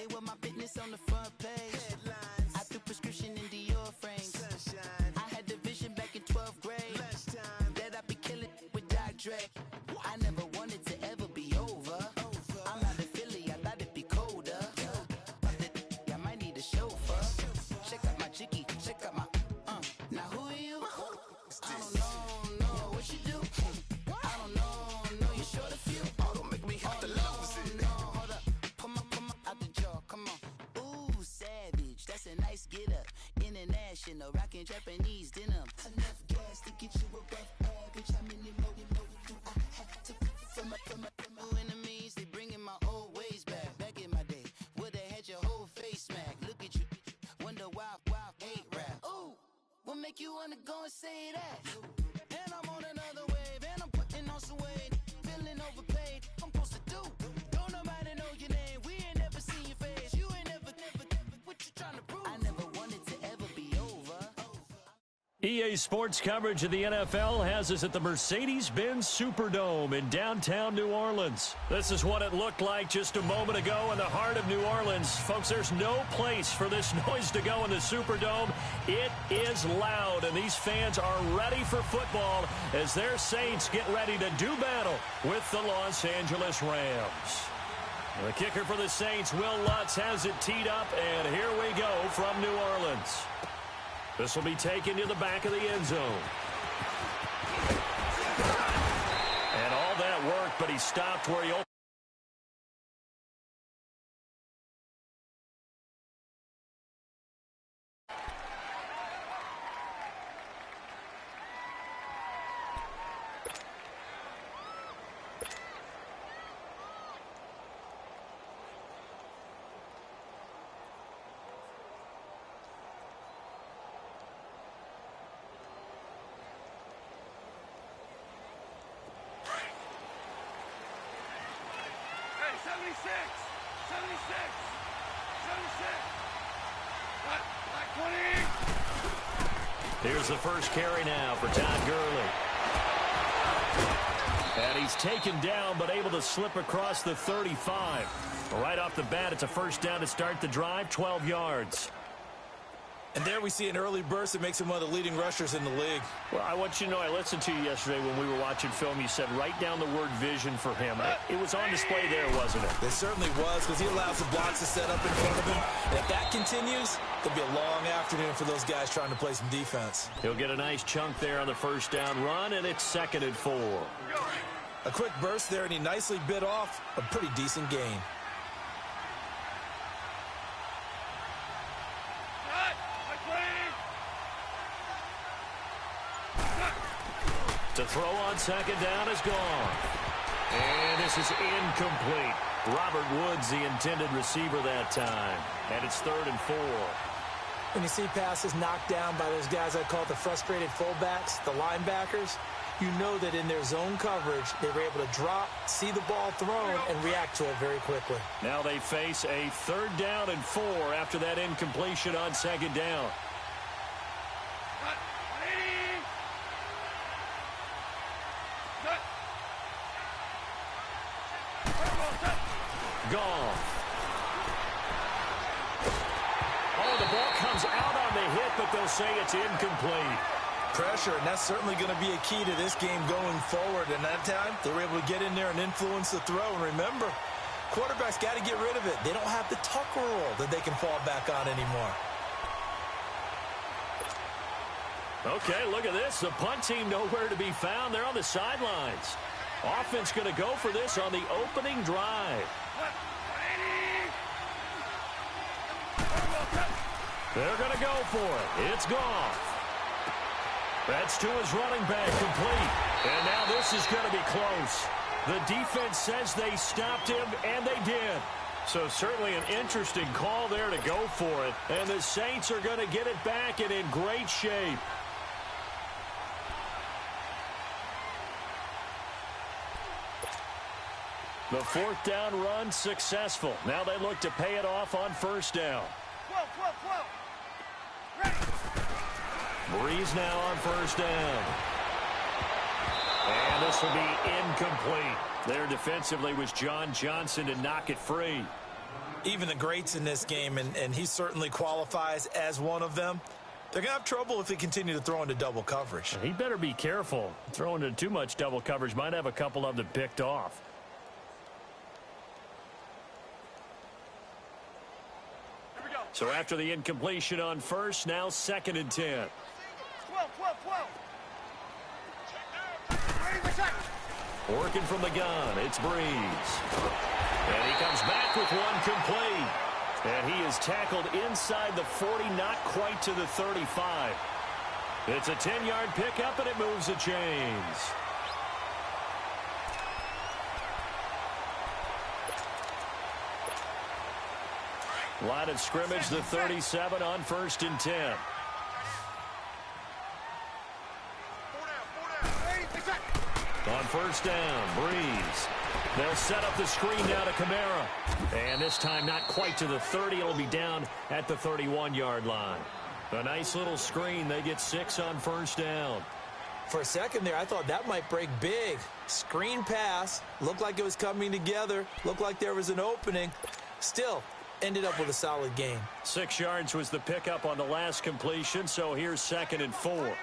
They were my business on the front page. Headlines. I threw prescription in Dior frames. Sunshine. I had the vision back in 12th grade. Lunchtime. That I'd be killing with Dr. Dre. I never wanted to ever be over. I'm out of Philly, I thought it'd be colder. I might need a chauffeur. Check out my jiggy, check out my now who are you? I don't know what you do. I don't know you short a few. Oh, don't make me have to lose it. No, hold up, come on, out the jaw, come on. Ooh, savage, that's a nice get up. International, rockin' Japanese denim. Enough gas to get you above average. How many more do I have to from my enemies? They bringing my old ways back. Back in my day, would've had your whole face smacked. Look at you, wonder why hate rap. Ooh. What make you wanna go and say that? And I'm on another wave, and I'm putting on some weight. Feeling overpaid, I'm supposed to do. Don't nobody know your name, we ain't never seen your face. You ain't never, what you trying to prove? I never wanted to ever be over. EA Sports coverage of the NFL has us at the Mercedes-Benz Superdome in downtown New Orleans. This is what it looked like just a moment ago in the heart of New Orleans. Folks, there's no place for this noise to go in the Superdome. It is loud, and these fans are ready for football as their Saints get ready to do battle with the Los Angeles Rams. The kicker for the Saints, Will Lutz, has it teed up, and here we go from New Orleans. This will be taken to the back of the end zone. And all that work, but he stopped where he opened. Here's the first carry now for Todd Gurley. And he's taken down, but able to slip across the 35. Right off the bat, it's a first down to start the drive, 12 yards. And there we see an early burst that makes him one of the leading rushers in the league. Well, I want you to know, I listened to you yesterday when we were watching film. You said write down the word vision for him. It was on display there, wasn't it? It certainly was, because he allows the blocks to set up in front of him. And if that continues, it'll be a long afternoon for those guys trying to play some defense. He'll get a nice chunk there on the first down run, and it's 2nd and 4. A quick burst there, and he nicely bit off a pretty decent gain. To throw on 2nd down is gone. And this is incomplete. Robert Woods, the intended receiver that time. And it's 3rd and 4. When you see passes knocked down by those guys I call the frustrated fullbacks, the linebackers, you know that in their zone coverage, they were able to drop, see the ball thrown, and react to it very quickly. Now they face a 3rd down and 4 after that incompletion on 2nd down. Gone. Oh, the ball comes out on the hit, but they'll say it's incomplete. Pressure, and that's certainly going to be a key to this game going forward. And that time, they were able to get in there and influence the throw. And remember, quarterbacks got to get rid of it. They don't have the tuck rule that they can fall back on anymore. Okay, look at this. The punt team nowhere to be found. They're on the sidelines. Offense going to go for this on the opening drive. They're going to go for it. It's gone. That's to his running back, complete. And now this is going to be close. The defense says they stopped him, and they did. So certainly an interesting call there to go for it. And the Saints are going to get it back and in great shape. The 4th down run successful. Now they look to pay it off on 1st down. Breeze now on 1st down. And this will be incomplete. There defensively was John Johnson to knock it free. Even the greats in this game, and he certainly qualifies as one of them, they're going to have trouble if they continue to throw into double coverage. He better be careful. Throwing into too much double coverage might have a couple of them picked off. So after the incompletion on first, now 2nd and 10. 12. Working from the gun, it's Breeze. And he comes back with one complete. And he is tackled inside the 40, not quite to the 35. It's a 10-yard pickup, and it moves the chains. Line of scrimmage, the 37 on 1st and 10. On 1st down, Breeze. They'll set up the screen down to Kamara. And this time not quite to the 30. It'll be down at the 31-yard line. A nice little screen. They get 6 on 1st down. For a second there, I thought that might break big. Screen pass. Looked like it was coming together. Looked like there was an opening. Still, ended up with a solid gain. 6 yards was the pickup on the last completion, so here's 2nd and 4. Ready?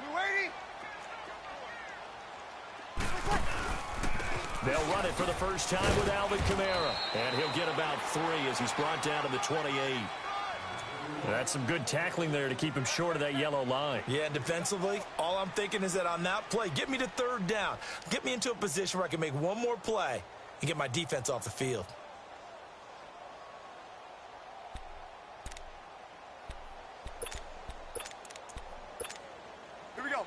We waiting? They'll run it for the first time with Alvin Kamara. And he'll get about 3 as he's brought down to the 28. That's some good tackling there to keep him short of that yellow line. Yeah, defensively, all I'm thinking is that on that play, get me to 3rd down. Get me into a position where I can make one more play and get my defense off the field. Here we go.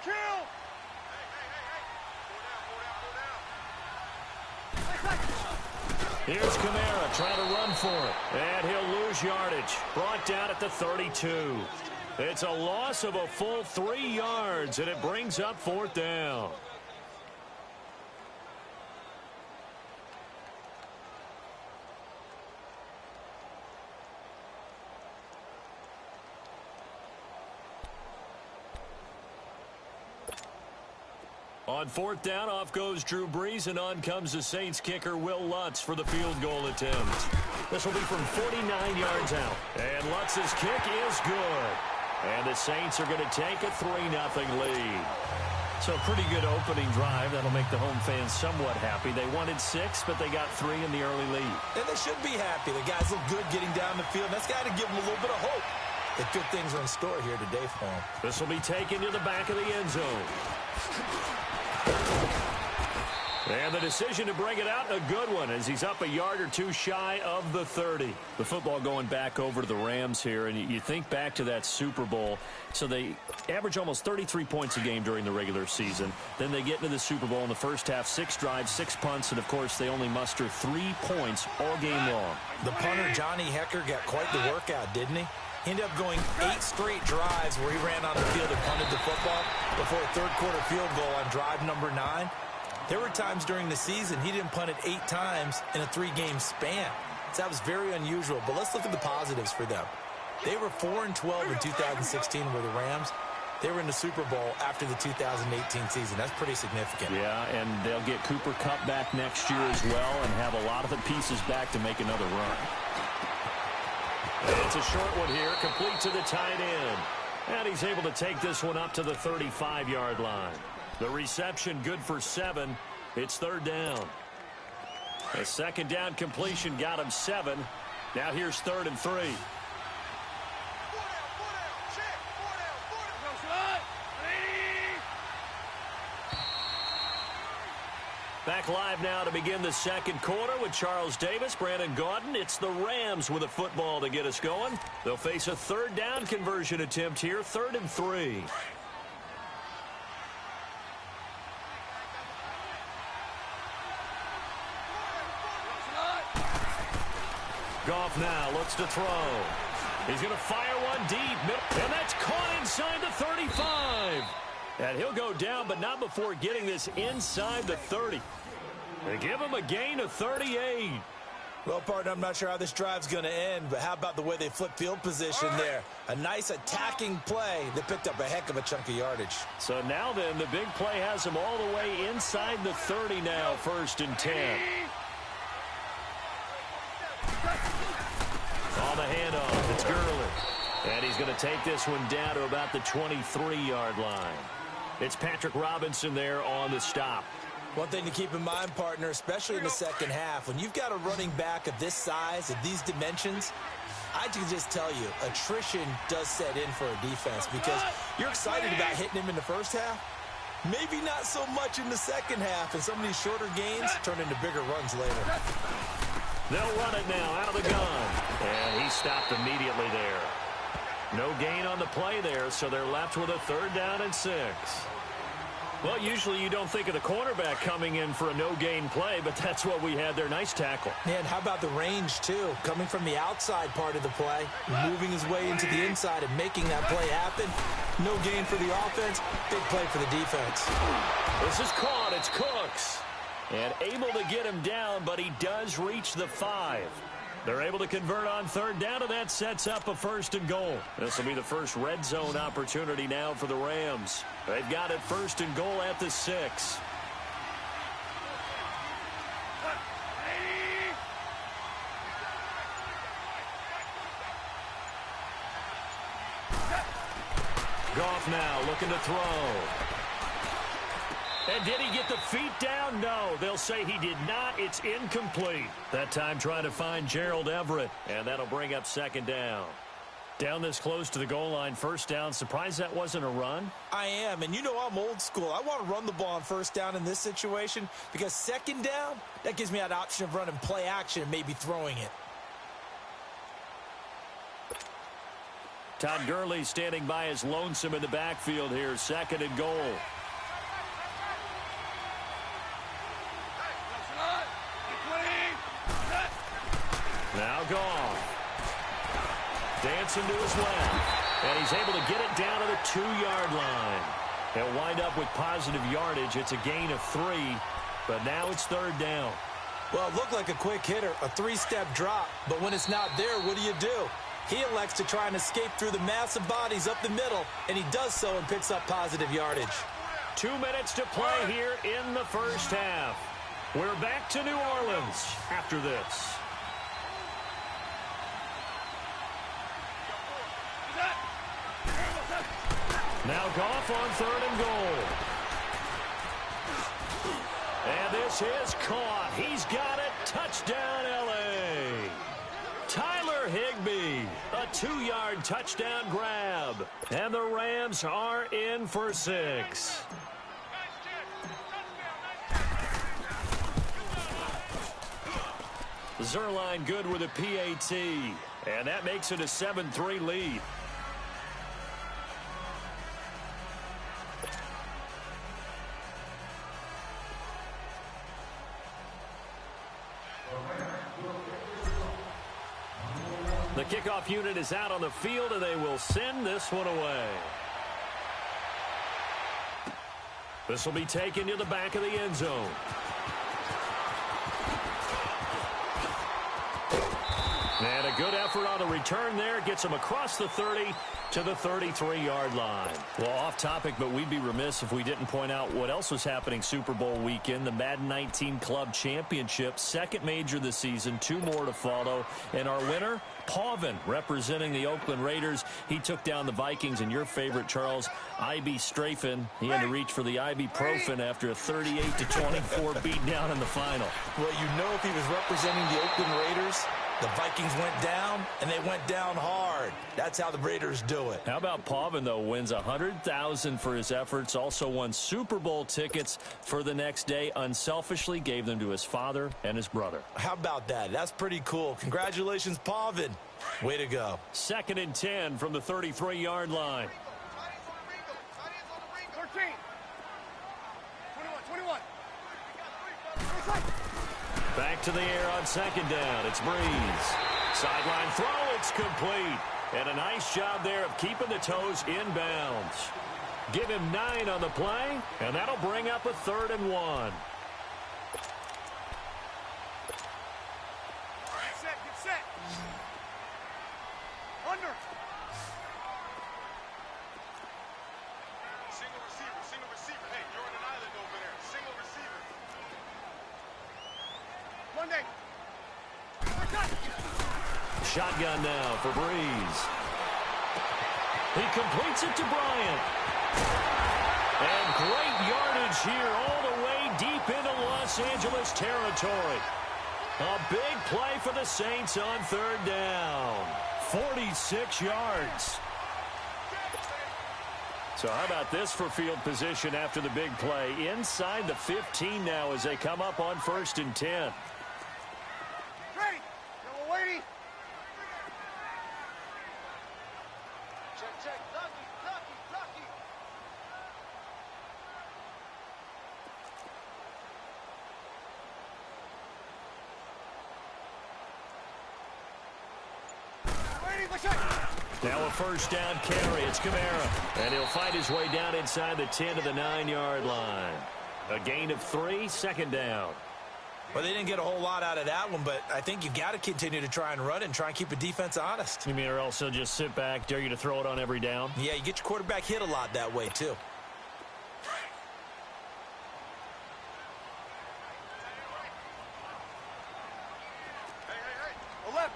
Kill! Here's Kamara trying to run for it. And he'll lose yardage. Brought down at the 32. It's a loss of a full 3 yards, and it brings up 4th down. On 4th down, off goes Drew Brees, and on comes the Saints kicker, Will Lutz, for the field goal attempt. This will be from 49 yards out. And Lutz's kick is good. And the Saints are going to take a 3-0 lead. So a pretty good opening drive. That'll make the home fans somewhat happy. They wanted 6, but they got 3 in the early lead. And they should be happy. The guys look good getting down the field. That's got to give them a little bit of hope that good things are in store here today for them. This will be taken to the back of the end zone. And the decision to bring it out, a good one, as he's up a yard or 2 shy of the 30. The football going back over to the Rams here, and you think back to that Super Bowl. So they average almost 33 points a game during the regular season. Then they get into the Super Bowl in the first half, 6 drives, 6 punts, and, of course, they only muster 3 points all game long. The punter, Johnny Hecker, got quite the workout, didn't he? He ended up going 8 straight drives where he ran on the field and punted the football before a third-quarter field goal on drive number 9. There were times during the season he didn't punt it 8 times in a 3-game span. So that was very unusual. But let's look at the positives for them. They were 4-12 in 2016 with the Rams. They were in the Super Bowl after the 2018 season. That's pretty significant. Yeah, and they'll get Cooper Kupp back next year as well and have a lot of the pieces back to make another run. It's a short one here, complete to the tight end. And he's able to take this one up to the 35-yard line. The reception good for 7. It's 3rd down. A 2nd down completion got him 7. Now here's 3rd and 3. Back live now to begin the 2nd quarter with Charles Davis, Brandon Gaudin. It's the Rams with a football to get us going. They'll face a 3rd down conversion attempt here, 3rd and 3. Goff now looks to throw. He's going to fire one deep, and that's caught inside the 35. And he'll go down, but not before getting this inside the 30. They give him a gain of 38. Well, partner, I'm not sure how this drive's going to end, but how about the way they flip field position there? A nice attacking play that picked up a heck of a chunk of yardage. So now then, the big play has them all the way inside the 30 now, 1st and 10. On the handoff, it's Gurley. And he's going to take this one down to about the 23-yard line. It's Patrick Robinson there on the stop. One thing to keep in mind, partner, especially in the second half, when you've got a running back of this size, of these dimensions, I can just tell you, attrition does set in for a defense because you're excited about hitting him in the first half. Maybe not so much in the second half, and some of these shorter gains turn into bigger runs later. They'll run it now out of the gun. And he stopped immediately there. No gain on the play there, so they're left with a 3rd down and 6. Well, usually you don't think of the cornerback coming in for a no-gain play, but that's what we had there. Nice tackle. And how about the range, too? Coming from the outside part of the play, moving his way into the inside and making that play happen. No gain for the offense, big play for the defense. This is caught. It's Cooks. And able to get him down, but he does reach the 5. They're able to convert on 3rd down, and that sets up a 1st and goal. This will be the first red zone opportunity now for the Rams. They've got it 1st and goal at the 6. Goff now looking to throw. And did he get the feet down? No, they'll say he did not. It's incomplete. That time trying to find Gerald Everett, and that'll bring up 2nd down. Down this close to the goal line, 1st down. Surprised that wasn't a run? I am, and you know I'm old school. I want to run the ball on 1st down in this situation because 2nd down, that gives me that option of running play action and maybe throwing it. Todd Gurley standing by as lonesome in the backfield here, 2nd and goal. Now Goff. Dancing to his left. And he's able to get it down to the 2-yard line. He'll wind up with positive yardage. It's a gain of 3, but now it's 3rd down. Well, it looked like a quick hitter, a 3-step drop. But when it's not there, what do? He elects to try and escape through the massive bodies up the middle, and he does so and picks up positive yardage. 2 minutes to play here in the first half. We're back to New Orleans after this. Now Goff on 3rd and goal. And this is caught. He's got it. Touchdown, L.A. Tyler Higbee, a 2-yard touchdown grab. And the Rams are in for 6. Zerline good with a PAT. And that makes it a 7-3 lead. The kickoff unit is out on the field, and they will send this one away. This will be taken to the back of the end zone. And a good effort on the return there. Gets him across the 30 to the 33-yard line. Well, off topic, but we'd be remiss if we didn't point out what else was happening Super Bowl weekend. The Madden 19 Club Championship, 2nd major this season, 2 more to follow. And our winner, Pavin, representing the Oakland Raiders. He took down the Vikings, and your favorite, Charles, Strafen. He had to reach for the ibuprofen after a 38-24 beatdown in the final. Well, you know if he was representing the Oakland Raiders, the Vikings went down, and they went down hard. That's how the Raiders do it. How about Pavin, though? Wins $100,000 for his efforts. Also won Super Bowl tickets for the next day. Unselfishly gave them to his father and his brother. How about that? That's pretty cool. Congratulations, Pavin. Way to go. 2nd and 10 from the 33-yard line. 13. 21. Back to the air on 2nd down. It's Breeze. Sideline throw. It's complete. And a nice job there of keeping the toes inbounds. Give him 9 on the play, and that'll bring up a 3rd and 1. Under. Single receiver, single receiver. Hey, you're on an island over there. Single receiver. Monday. Shotgun now for Breeze. He completes it to Bryant. And great yardage here all the way deep into Los Angeles territory. A big play for the Saints on third down. 46 yards. So how about this for field position after the big play? Inside the 15 now as they come up on 1st and 10. Ready. No, we're waiting. Check, check. Lucky, lucky, lucky. Now a first down carry. It's Kamara. And he'll fight his way down inside the 10 to the 9-yard line. A gain of 3, second down. Well, they didn't get a whole lot out of that one, but I think you got to continue to try and run it and try and keep the defense honest. You mean or else they'll just sit back, dare you to throw it on every down? Yeah, you get your quarterback hit a lot that way, too. Hey, 11.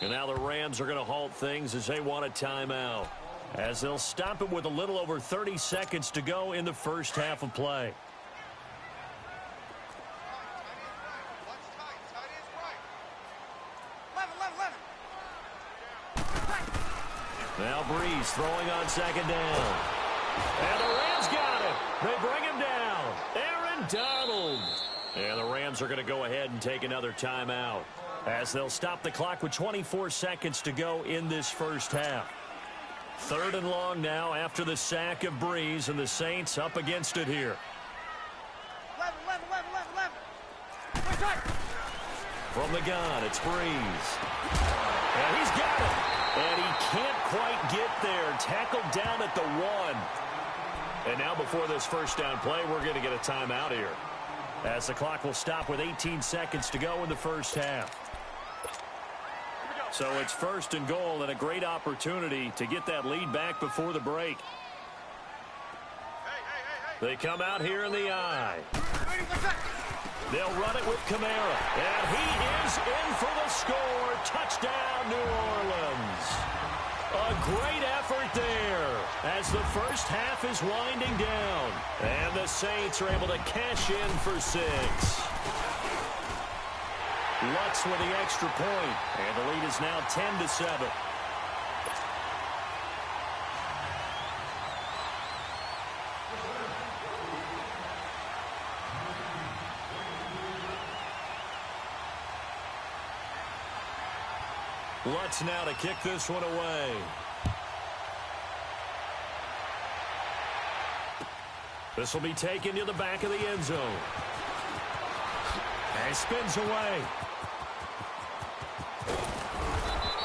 And now the Rams are going to halt things as they want a timeout, as they'll stop it with a little over 30 seconds to go in the first half of play. Now Breeze throwing on second down. And the Rams got him. They bring him down. Aaron Donald. And the Rams are going to go ahead and take another timeout, as they'll stop the clock with 24 seconds to go in this first half. 3rd and long now after the sack of Breeze, and the Saints up against it here. 11. From the gun, it's Breeze. And he's got it. And he can't quite get there. Tackled down at the 1. And now before this first down play, we're going to get a timeout here, as the clock will stop with 18 seconds to go in the first half. So it's 1st and goal, and a great opportunity to get that lead back before the break. They come out here in the eye. They'll run it with Kamara. And he is in for the score. Touchdown, New Orleans. A great effort there as the first half is winding down. And the Saints are able to cash in for 6. Lutz with the extra point, and the lead is now 10-7. Lutz now to kick this one away. This will be taken to the back of the end zone. And he spins away.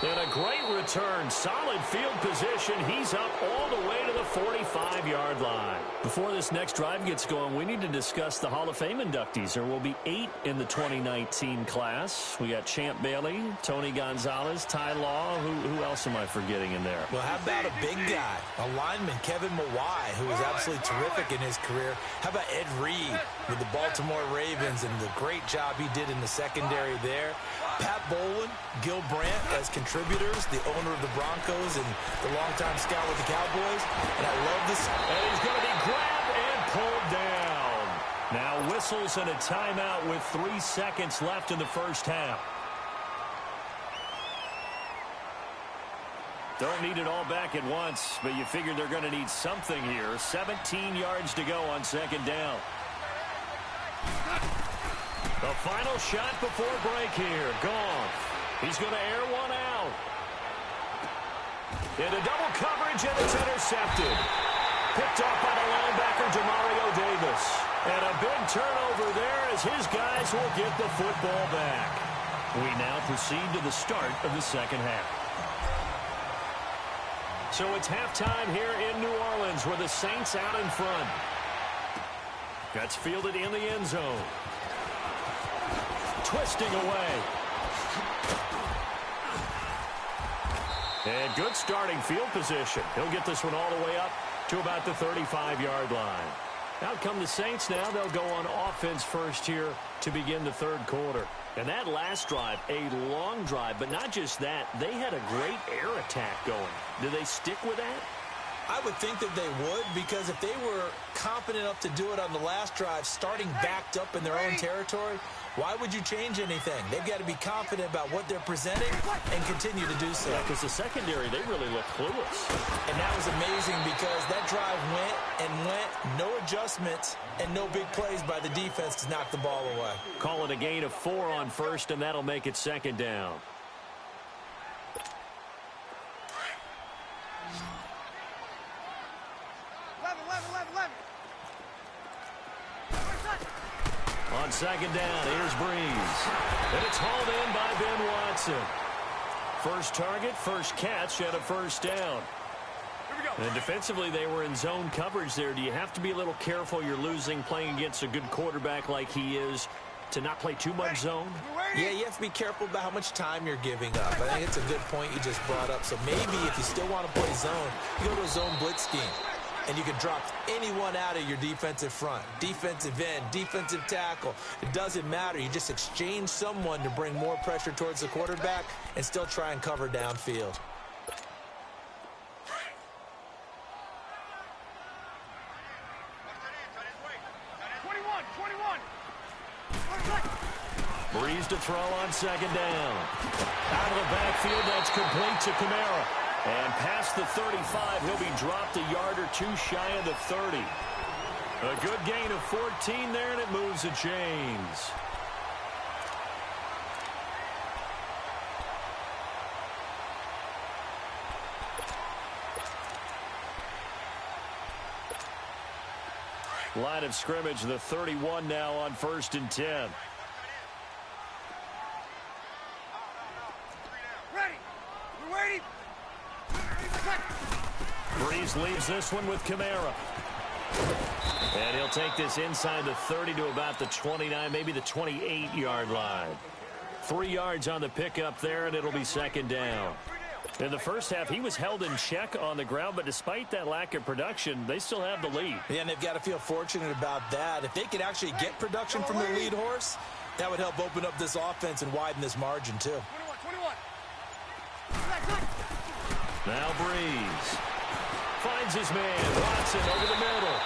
And a great return. Solid field position. He's up all the way to the 45-yard line. Before this next drive gets going, we need to discuss the Hall of Fame inductees. There will be 8 in the 2019 class. We got Champ Bailey, Tony Gonzalez, Ty Law. Who else am I forgetting in there? Well, how about a big guy, a lineman, Kevin Mawai, who was absolutely terrific in his career. How about Ed Reed with the Baltimore Ravens and the great job he did in the secondary there. Pat Bowlen, Gil Brandt as contributors, the owner of the Broncos and the longtime scout with the Cowboys. And I love this. And he's going to be grabbed and pulled down. Now whistles and a timeout with 3 seconds left in the first half. Don't need it all back at once, but you figure they're going to need something here. 17 yards to go on second down. The final shot before break here. Goff. He's going to air one out. Into double coverage, and it's intercepted. Picked off by the linebacker, Demario Davis. And a big turnover there as his guys will get the football back. We now proceed to the start of the second half. So it's halftime here in New Orleans with the Saints out in front. That's fielded in the end zone. Twisting away. And good starting field position. He'll get this one all the way up to about the 35-yard line. Out come the Saints now. They'll go on offense first here to begin the third quarter. And that last drive, a long drive, but not just that. They had a great air attack going. Do they stick with that? I would think that they would, because if they were confident enough to do it on the last drive, starting backed up in their own territory, why would you change anything? They've got to be confident about what they're presenting and continue to do so. Yeah, because the secondary, they really look clueless. And that was amazing because that drive went, no adjustments, and no big plays by the defense to knock the ball away. Call it a gain of 4 on first, and that'll make it second down. On second down, here's Breeze. And it's hauled in by Ben Watson. First target, first catch, and a first down. And defensively, they were in zone coverage there. Do you have to be a little careful? You're losing playing against a good quarterback like he is to not play too much zone? Yeah, you have to be careful about how much time you're giving up. I think it's a good point you just brought up. So maybe if you still want to play zone, you go to a zone blitz scheme. And you can drop anyone out of your defensive front, defensive end, defensive tackle. It doesn't matter. You just exchange someone to bring more pressure towards the quarterback and still try and cover downfield. Breeze to throw on second down. Out of the backfield, that's complete to Kamara. And past the 35, he'll be dropped a yard or two shy of the 30. A good gain of 14 there, and it moves the chains. Line of scrimmage, the 31 now on 1st and 10. Breeze leaves this one with Kamara. And he'll take this inside the 30 to about the 29, maybe the 28-yard line. 3 yards on the pickup there, and it'll be second down. In the first half, he was held in check on the ground, but despite that lack of production, they still have the lead. Yeah, and they've got to feel fortunate about that. If they could actually get production from their lead horse, that would help open up this offense and widen this margin, too. 21. Now Breeze finds his man, Watson, over the middle.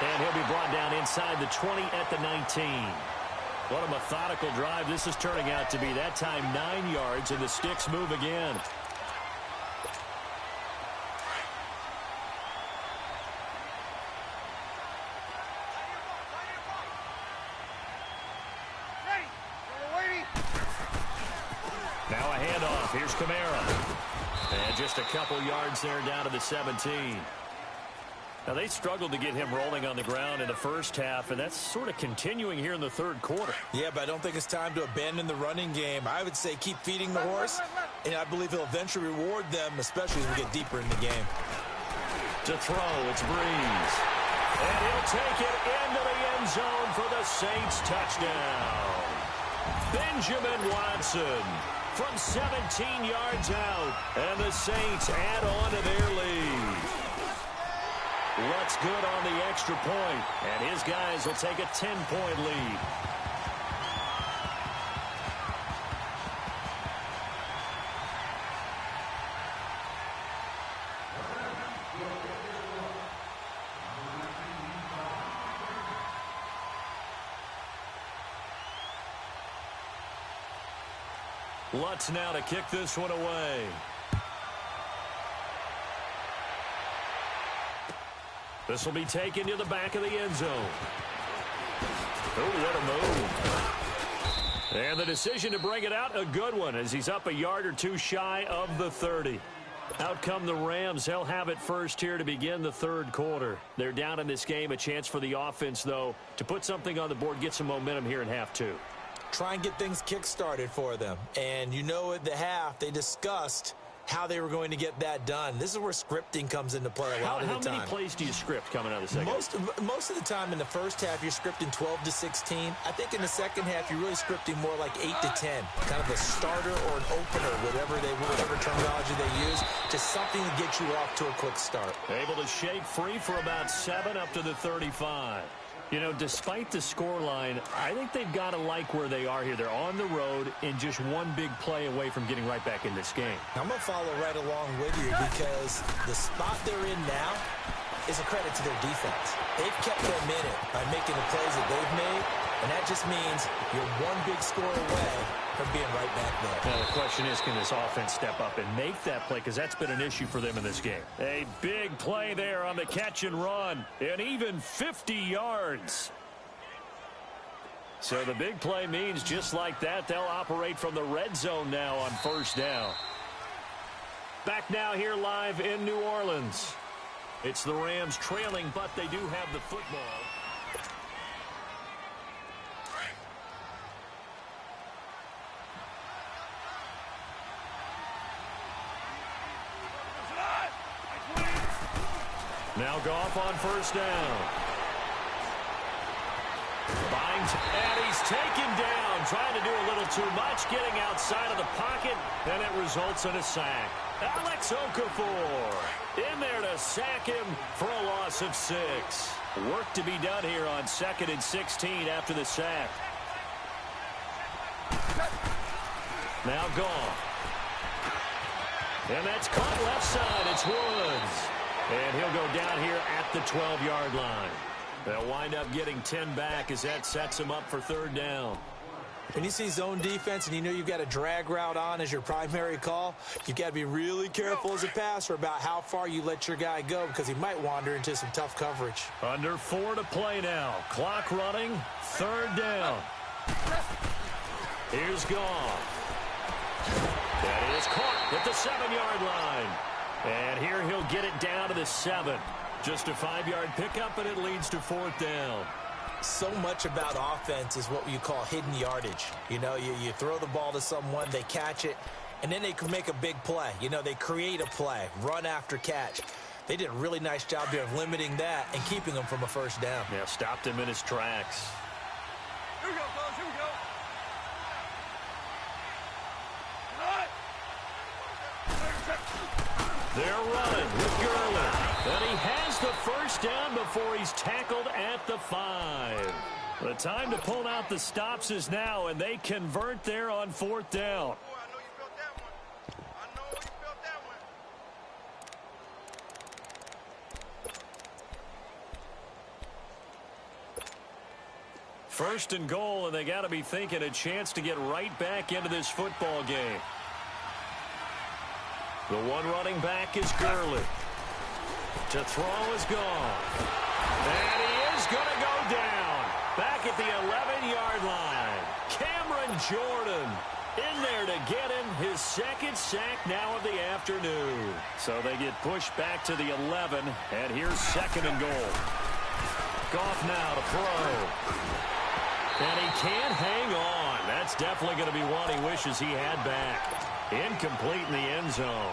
And he'll be brought down inside the 20 at the 19. What a methodical drive this is turning out to be. That time 9 yards, and the sticks move again. Now a handoff. Here's Kamara. And just a couple yards there down to the 17. Now, they struggled to get him rolling on the ground in the first half, and that's sort of continuing here in the third quarter. Yeah, but I don't think it's time to abandon the running game. I would say keep feeding the horse, and I believe he'll eventually reward them, especially as we get deeper in the game. To throw, it's Breeze. And he'll take it into the end zone for the Saints touchdown. Benjamin Watson from 17 yards out, and the Saints add on to their lead. Lutz good on the extra point, and his guys will take a 10-point lead. Lutz now to kick this one away. This will be taken to the back of the end zone. Oh, what a move. And the decision to bring it out, a good one, as he's up a yard or two shy of the 30. Out come the Rams. They'll have it first here to begin the third quarter. They're down in this game. A chance for the offense, though, to put something on the board, get some momentum here in half two. Try and get things kick-started for them. And you know at the half, they discussed how they were going to get that done. This is where scripting comes into play a lot of the time. How many plays do you script coming out of the second? Most of the time in the first half, you're scripting 12 to 16. I think in the second half, you're really scripting more like 8 to 10. Kind of a starter or an opener, whatever terminology they use, just something to get you off to a quick start. Able to shake free for about 7 up to the 35. You know, despite the scoreline, I think they've got to like where they are here. They're on the road and just one big play away from getting right back in this game. I'm going to follow right along with you because the spot they're in now is a credit to their defense. They've kept them in it by making the plays that they've made, and that just means you're one big score away from being right back there. Now, the question is, can this offense step up and make that play? Because that's been an issue for them in this game. A big play there on the catch and run, and even 50 yards. So the big play means just like that, they'll operate from the red zone now on first down. Back now here live in New Orleans. It's the Rams trailing, but they do have the football. Now Goff on first down. And he's taken down, trying to do a little too much, getting outside of the pocket, and it results in a sack. Alex Okafor in there to sack him for a loss of 6. Work to be done here on 2nd and 16 after the sack. Now Goff. And that's caught left side. It's Woods. And he'll go down here at the 12-yard line. They'll wind up getting 10 back as that sets them up for third down. When you see zone defense and you know you've got a drag route on as your primary call, you've got to be really careful as a passer about how far you let your guy go because he might wander into some tough coverage. Under 4 to play now. Clock running. Third down. Here's Goff. That is caught at the 7-yard line. And here he'll get it down to the 7. Just a 5-yard pickup, and it leads to fourth down. So much about offense is what you call hidden yardage. You know, you throw the ball to someone, they catch it, and then they can make a big play. You know, they create a play, run after catch. They did a really nice job there of limiting that and keeping him from a first down. Yeah, stopped him in his tracks. Here we go, fellas, here we go. They're running with Gurley. And he has the first down before he's tackled at the 5. The time to pull out the stops is now, and they convert there on fourth down. Boy, I know you felt that one. I know you felt that one. First and goal, and they got to be thinking a chance to get right back into this football game. The one running back is Gurley. To throw is gone. And he is going to go down. Back at the 11-yard line. Cameron Jordan in there to get him his second sack now of the afternoon. So they get pushed back to the 11, and here's second and goal. Goff now to throw. And he can't hang on. That's definitely going to be one he wishes he had back. Incomplete in the end zone.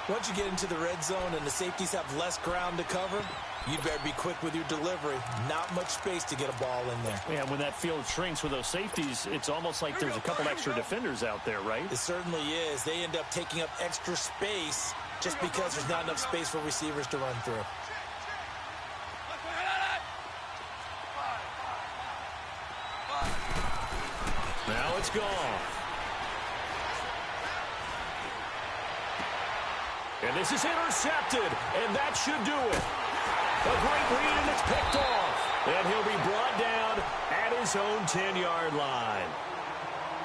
Once you get into the red zone and the safeties have less ground to cover, you better be quick with your delivery. Not much space to get a ball in there. Yeah, when that field shrinks with those safeties, it's almost like there's a couple extra defenders out there, right? It certainly is. They end up taking up extra space just because there's not enough space for receivers to run through. Now it's gone. And this is intercepted, and that should do it. A great read, and it's picked off. And he'll be brought down at his own 10-yard line.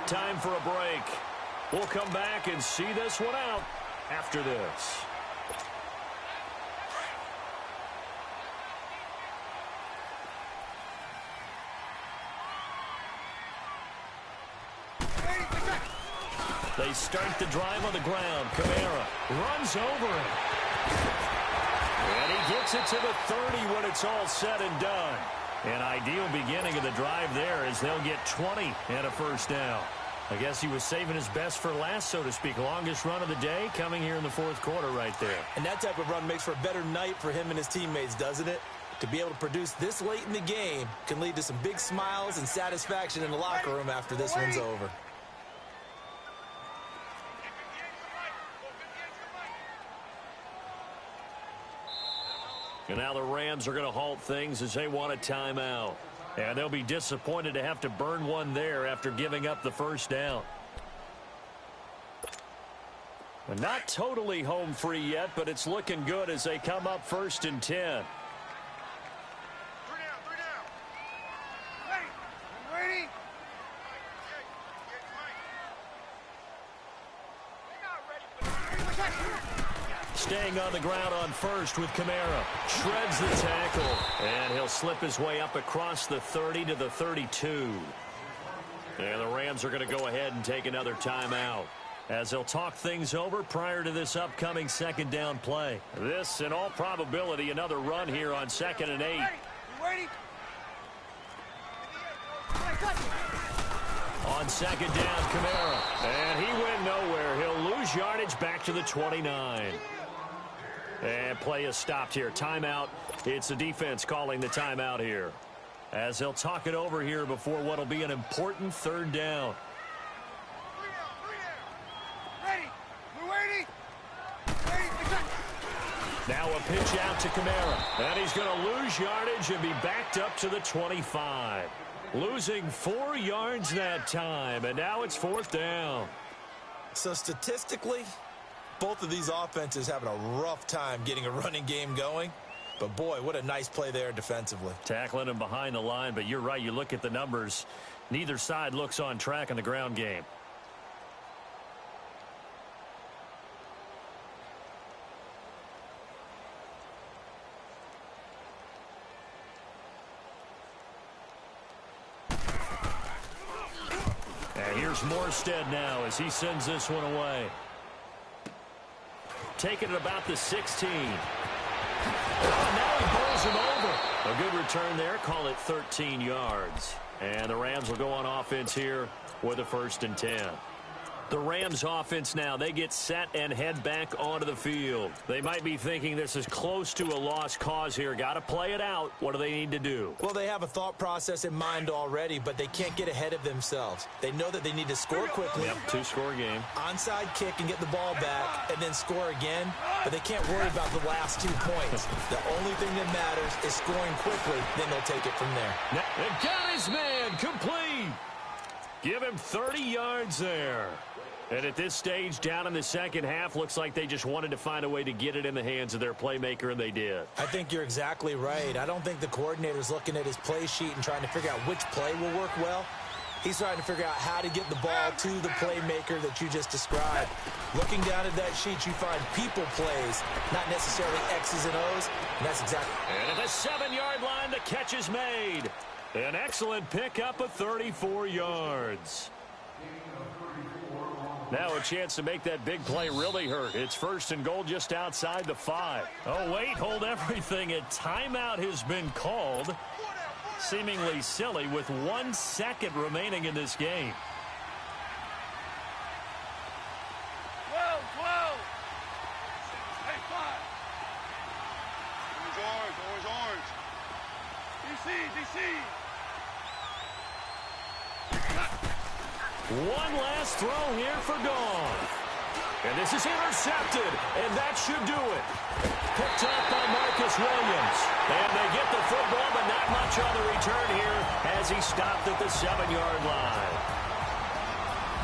Time for a break. We'll come back and see this one out after this. They start the drive on the ground. Kamara runs over him. And he gets it to the 30 when it's all said and done. An ideal beginning of the drive there as they'll get 20 and a first down. I guess he was saving his best for last, so to speak. Longest run of the day coming here in the fourth quarter right there. And that type of run makes for a better night for him and his teammates, doesn't it? To be able to produce this late in the game can lead to some big smiles and satisfaction in the locker room after this one's over. And now the Rams are going to halt things as they want a timeout. And they'll be disappointed to have to burn one there after giving up the first down. Not totally home free yet, but it's looking good as they come up 1st and 10. 3 down. Ready? Staying on the ground on first with Kamara. Shreds the tackle. And he'll slip his way up across the 30 to the 32. And the Rams are going to go ahead and take another timeout as they'll talk things over prior to this upcoming second down play. This, in all probability, another run here on 2nd and 8. Ready? On 2nd down, Kamara. And he went nowhere. He'll lose yardage back to the 29. And play is stopped here. Timeout. It's the defense calling the timeout here, as they'll talk it over here before what will be an important 3rd down. 3 down. Ready? We're waiting. Now a pitch out to Kamara. And he's going to lose yardage and be backed up to the 25. Losing 4 yards that time. And now it's 4th down. So statistically, both of these offenses having a rough time getting a running game going. But, boy, what a nice play there defensively. Tackling him behind the line, but you're right. You look at the numbers. Neither side looks on track in the ground game. And here's Morstead now as he sends this one away. Taking it about the 16. Oh, now he pulls him over. A good return there. Call it 13 yards. And the Rams will go on offense here with a 1st and 10. The Rams offense now, they get set and head back onto the field. They might be thinking this is close to a lost cause here. Got to play it out. What do they need to do? Well, they have a thought process in mind already, but they can't get ahead of themselves. They know that they need to score quickly. Yep, 2-score game. Onside kick and get the ball back and then score again, but they can't worry about the last 2 points. The only thing that matters is scoring quickly, then they'll take it from there. And got his man complete. Give him 30 yards there. And at this stage, down in the second half, looks like they just wanted to find a way to get it in the hands of their playmaker, and they did. I think you're exactly right. I don't think the coordinator's looking at his play sheet and trying to figure out which play will work well. He's trying to figure out how to get the ball to the playmaker that you just described. Looking down at that sheet, you find people plays, not necessarily X's and O's, and that's exactly. And at the 7-yard line, the catch is made. An excellent pickup of 34 yards. Now a chance to make that big play really hurt. It's 1st and goal just outside the 5. Oh, wait, hold everything. A timeout has been called. Seemingly silly with 1 second remaining in this game. 12. Hey, 5. Orange. DC. One last throw here for Gone. And this is intercepted, and that should do it. Picked up by Marcus Williams. And they get the football, but not much on the return here as he stopped at the 7-yard line.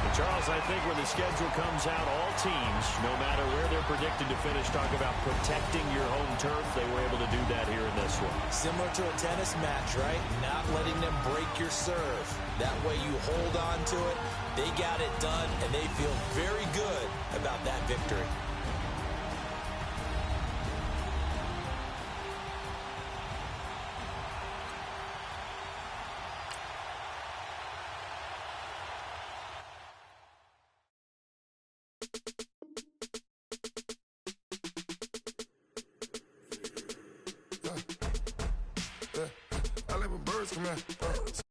And Charles, I think when the schedule comes out, all teams, no matter where they're predicted to finish, talk about protecting your home turf. They were able to do that here in this one. Similar to a tennis match, right? Not letting them break your serve. That way you hold on to it. They got it done, and they feel very good about that victory. I let my birds come out.